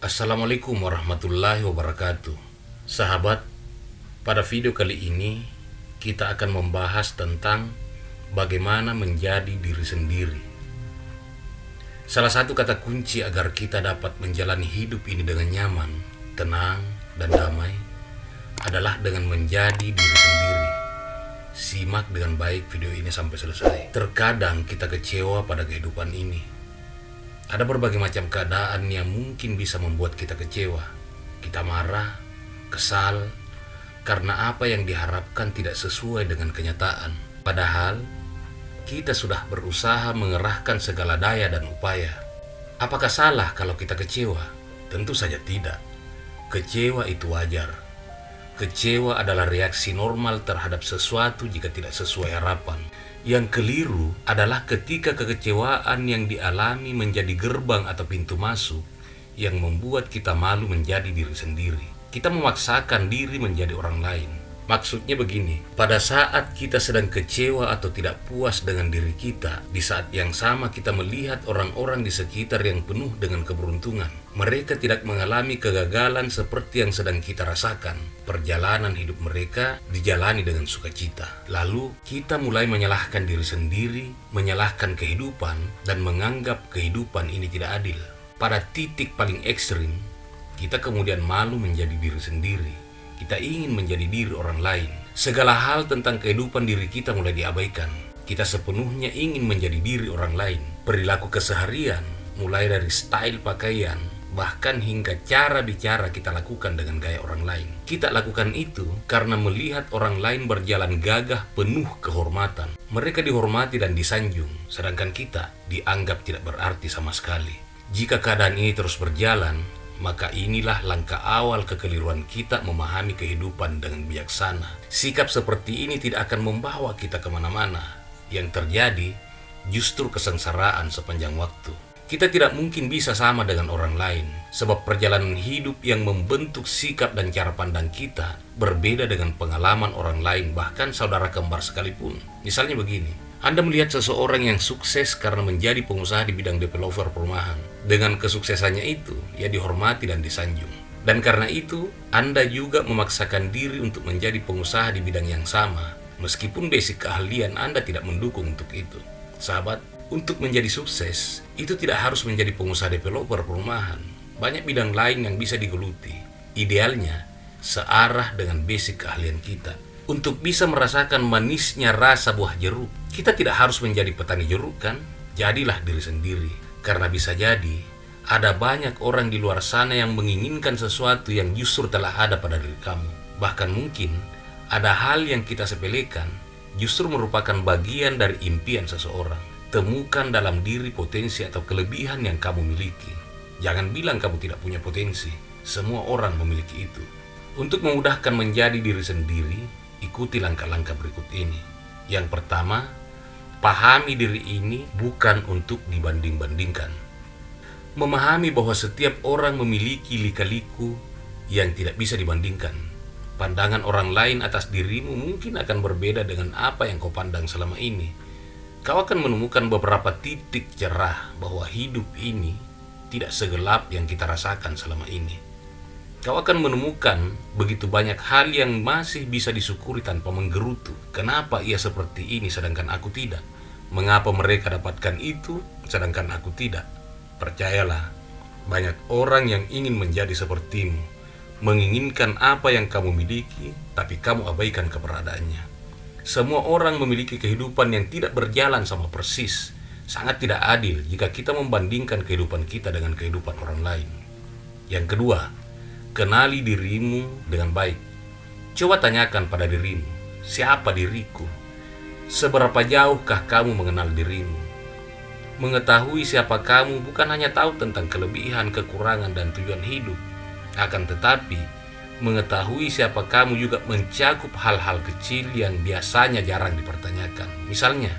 Assalamualaikum warahmatullahi wabarakatuh. Sahabat, pada video kali ini kita akan membahas tentang bagaimana menjadi diri sendiri. Salah satu kata kunci agar kita dapat menjalani hidup ini dengan nyaman, tenang, dan damai adalah dengan menjadi diri sendiri. Simak dengan baik video ini sampai selesai. Terkadang kita kecewa pada kehidupan ini. Ada berbagai macam keadaan yang mungkin bisa membuat kita kecewa. Kita marah, kesal, karena apa yang diharapkan tidak sesuai dengan kenyataan. Padahal, kita sudah berusaha mengerahkan segala daya dan upaya. Apakah salah kalau kita kecewa? Tentu saja tidak. Kecewa itu wajar. Kecewa adalah reaksi normal terhadap sesuatu jika tidak sesuai harapan. Yang keliru adalah ketika kekecewaan yang dialami menjadi gerbang atau pintu masuk yang membuat kita malu menjadi diri sendiri. Kita memaksakan diri menjadi orang lain. Maksudnya begini, pada saat kita sedang kecewa atau tidak puas dengan diri kita, di saat yang sama kita melihat orang-orang di sekitar yang penuh dengan keberuntungan. Mereka tidak mengalami kegagalan seperti yang sedang kita rasakan. Perjalanan hidup mereka dijalani dengan sukacita. Lalu kita mulai menyalahkan diri sendiri, menyalahkan kehidupan, dan menganggap kehidupan ini tidak adil. Pada titik paling ekstrim, kita kemudian malu menjadi diri sendiri. Kita ingin menjadi diri orang lain. Segala hal tentang kehidupan diri kita mulai diabaikan. Kita sepenuhnya ingin menjadi diri orang lain. Perilaku keseharian, mulai dari style pakaian, bahkan hingga cara bicara kita lakukan dengan gaya orang lain. Kita lakukan itu karena melihat orang lain berjalan gagah penuh kehormatan. Mereka dihormati dan disanjung, sedangkan kita dianggap tidak berarti sama sekali. Jika keadaan ini terus berjalan, maka inilah langkah awal kekeliruan kita memahami kehidupan dengan bijaksana. Sikap seperti ini tidak akan membawa kita kemana-mana. Yang terjadi justru kesengsaraan sepanjang waktu. Kita tidak mungkin bisa sama dengan orang lain, sebab perjalanan hidup yang membentuk sikap dan cara pandang kita berbeda dengan pengalaman orang lain, bahkan saudara kembar sekalipun. Misalnya begini, Anda melihat seseorang yang sukses karena menjadi pengusaha di bidang developer perumahan. Dengan kesuksesannya itu, ia dihormati dan disanjung. Dan karena itu, Anda juga memaksakan diri untuk menjadi pengusaha di bidang yang sama, meskipun basic keahlian Anda tidak mendukung untuk itu. Sahabat, untuk menjadi sukses, itu tidak harus menjadi pengusaha developer perumahan. Banyak bidang lain yang bisa digeluti. Idealnya, searah dengan basic keahlian kita. Untuk bisa merasakan manisnya rasa buah jeruk, kita tidak harus menjadi petani jeruk kan? Jadilah diri sendiri. Karena bisa jadi, ada banyak orang di luar sana yang menginginkan sesuatu yang justru telah ada pada diri kamu. Bahkan mungkin, ada hal yang kita sepelekan, justru merupakan bagian dari impian seseorang. Temukan dalam diri potensi atau kelebihan yang kamu miliki. Jangan bilang kamu tidak punya potensi. Semua orang memiliki itu. Untuk memudahkan menjadi diri sendiri, ikuti langkah-langkah berikut ini. Yang pertama, pahami diri ini bukan untuk dibanding-bandingkan. Memahami bahwa setiap orang memiliki lika-liku yang tidak bisa dibandingkan. Pandangan orang lain atas dirimu mungkin akan berbeda dengan apa yang kau pandang selama ini. Kau akan menemukan beberapa titik cerah bahwa hidup ini tidak segelap yang kita rasakan selama ini. Kau akan menemukan begitu banyak hal yang masih bisa disyukuri tanpa menggerutu. Kenapa ia seperti ini sedangkan aku tidak? Mengapa mereka dapatkan itu sedangkan aku tidak? Percayalah, banyak orang yang ingin menjadi sepertimu, menginginkan apa yang kamu miliki, tapi kamu abaikan keberadaannya. Semua orang memiliki kehidupan yang tidak berjalan sama persis. Sangat tidak adil jika kita membandingkan kehidupan kita dengan kehidupan orang lain. Yang kedua, kenali dirimu dengan baik. Coba tanyakan pada dirimu, siapa diriku? Seberapa jauhkah kamu mengenal dirimu? Mengetahui siapa kamu bukan hanya tahu tentang kelebihan, kekurangan, dan tujuan hidup. Akan tetapi, mengetahui siapa kamu juga mencakup hal-hal kecil yang biasanya jarang dipertanyakan. Misalnya,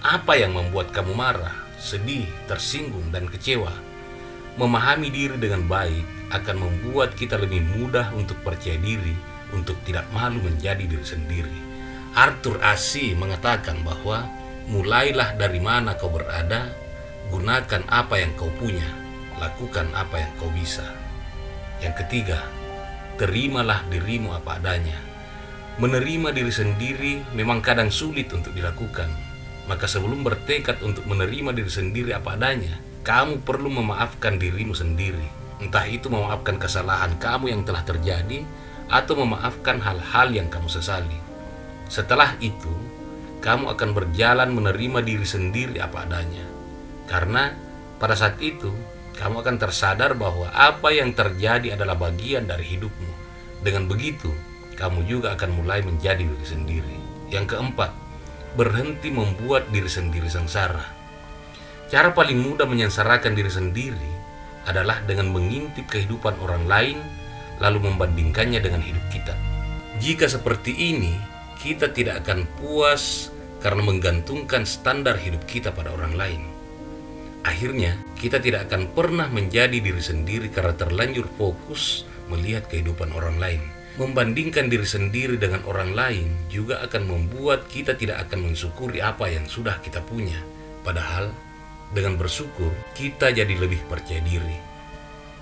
apa yang membuat kamu marah, sedih, tersinggung, dan kecewa? Memahami diri dengan baik akan membuat kita lebih mudah untuk percaya diri, untuk tidak malu menjadi diri sendiri. Arthur Ashe mengatakan bahwa mulailah dari mana kau berada, gunakan apa yang kau punya, lakukan apa yang kau bisa. Yang ketiga, terimalah dirimu apa adanya. Menerima diri sendiri memang kadang sulit untuk dilakukan. Maka sebelum bertekad untuk menerima diri sendiri apa adanya, kamu perlu memaafkan dirimu sendiri. Entah itu memaafkan kesalahan kamu yang telah terjadi, atau memaafkan hal-hal yang kamu sesali. Setelah itu, kamu akan berjalan menerima diri sendiri apa adanya. Karena pada saat itu, kamu akan tersadar bahwa apa yang terjadi adalah bagian dari hidupmu. Dengan begitu, kamu juga akan mulai menjadi diri sendiri. Yang keempat, berhenti membuat diri sendiri sengsara. Cara paling mudah menyengsarakan diri sendiri adalah dengan mengintip kehidupan orang lain, lalu membandingkannya dengan hidup kita. Jika seperti ini, kita tidak akan puas karena menggantungkan standar hidup kita pada orang lain. Akhirnya, kita tidak akan pernah menjadi diri sendiri karena terlanjur fokus melihat kehidupan orang lain. Membandingkan diri sendiri dengan orang lain juga akan membuat kita tidak akan mensyukuri apa yang sudah kita punya. Padahal, dengan bersyukur, kita jadi lebih percaya diri.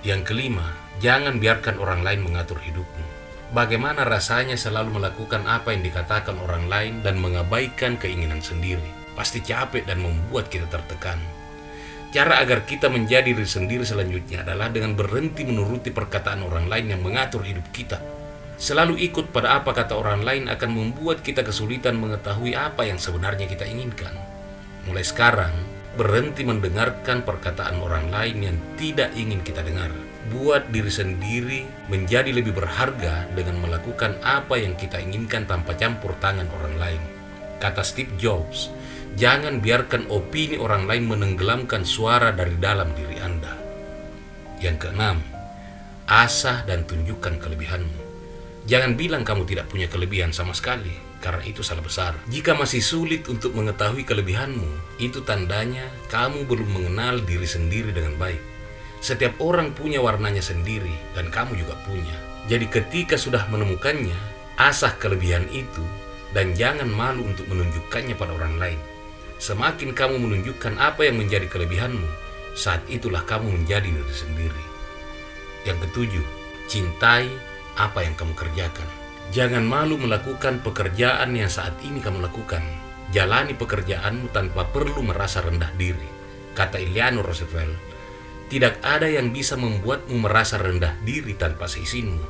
Yang kelima, jangan biarkan orang lain mengatur hidupmu. Bagaimana rasanya selalu melakukan apa yang dikatakan orang lain dan mengabaikan keinginan sendiri? Pasti capek dan membuat kita tertekan. Cara agar kita menjadi diri sendiri selanjutnya adalah dengan berhenti menuruti perkataan orang lain yang mengatur hidup kita. Selalu ikut pada apa kata orang lain akan membuat kita kesulitan mengetahui apa yang sebenarnya kita inginkan. Mulai sekarang, berhenti mendengarkan perkataan orang lain yang tidak ingin kita dengar. Buat diri sendiri menjadi lebih berharga dengan melakukan apa yang kita inginkan tanpa campur tangan orang lain. Kata Steve Jobs, jangan biarkan opini orang lain menenggelamkan suara dari dalam diri Anda. Yang keenam, asah dan tunjukkan kelebihanmu. Jangan bilang kamu tidak punya kelebihan sama sekali, karena itu salah besar. Jika masih sulit untuk mengetahui kelebihanmu, itu tandanya kamu belum mengenal diri sendiri dengan baik. Setiap orang punya warnanya sendiri, dan kamu juga punya. Jadi ketika sudah menemukannya, asah kelebihan itu, dan jangan malu untuk menunjukkannya pada orang lain. Semakin kamu menunjukkan apa yang menjadi kelebihanmu, saat itulah kamu menjadi diri sendiri. Yang ketujuh, cintai apa yang kamu kerjakan. Jangan malu melakukan pekerjaan yang saat ini kamu lakukan. Jalani pekerjaanmu tanpa perlu merasa rendah diri. Kata Eleanor Roosevelt, tidak ada yang bisa membuatmu merasa rendah diri tanpa seizinmu.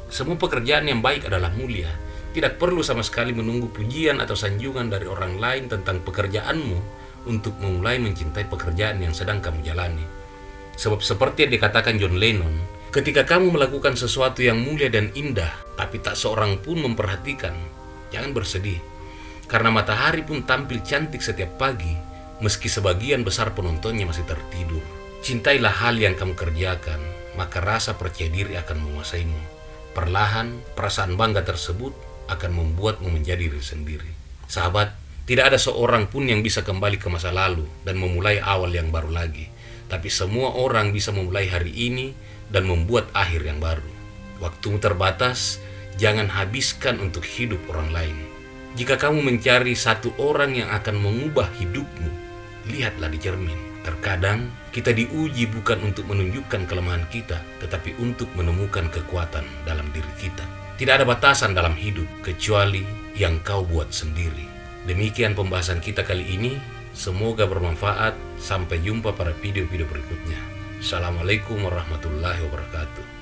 Semua pekerjaan yang baik adalah mulia. Tidak perlu sama sekali menunggu pujian atau sanjungan dari orang lain tentang pekerjaanmu untuk memulai mencintai pekerjaan yang sedang kamu jalani. Sebab seperti yang dikatakan John Lennon, ketika kamu melakukan sesuatu yang mulia dan indah, tapi tak seorang pun memperhatikan, jangan bersedih. Karena matahari pun tampil cantik setiap pagi, meski sebagian besar penontonnya masih tertidur. Cintailah hal yang kamu kerjakan, maka rasa percaya diri akan menguasaimu. Perlahan, perasaan bangga tersebut akan membuatmu menjadi diri sendiri. Sahabat, tidak ada seorang pun yang bisa kembali ke masa lalu dan memulai awal yang baru lagi. Tapi semua orang bisa memulai hari ini dan membuat akhir yang baru. Waktumu terbatas, jangan habiskan untuk hidup orang lain. Jika kamu mencari satu orang yang akan mengubah hidupmu, lihatlah di cermin. Terkadang kita diuji bukan untuk menunjukkan kelemahan kita, tetapi untuk menemukan kekuatan dalam diri kita. Tidak ada batasan dalam hidup kecuali yang kau buat sendiri. Demikian pembahasan kita kali ini. Semoga bermanfaat. Sampai jumpa pada video-video berikutnya. Assalamualaikum warahmatullahi wabarakatuh.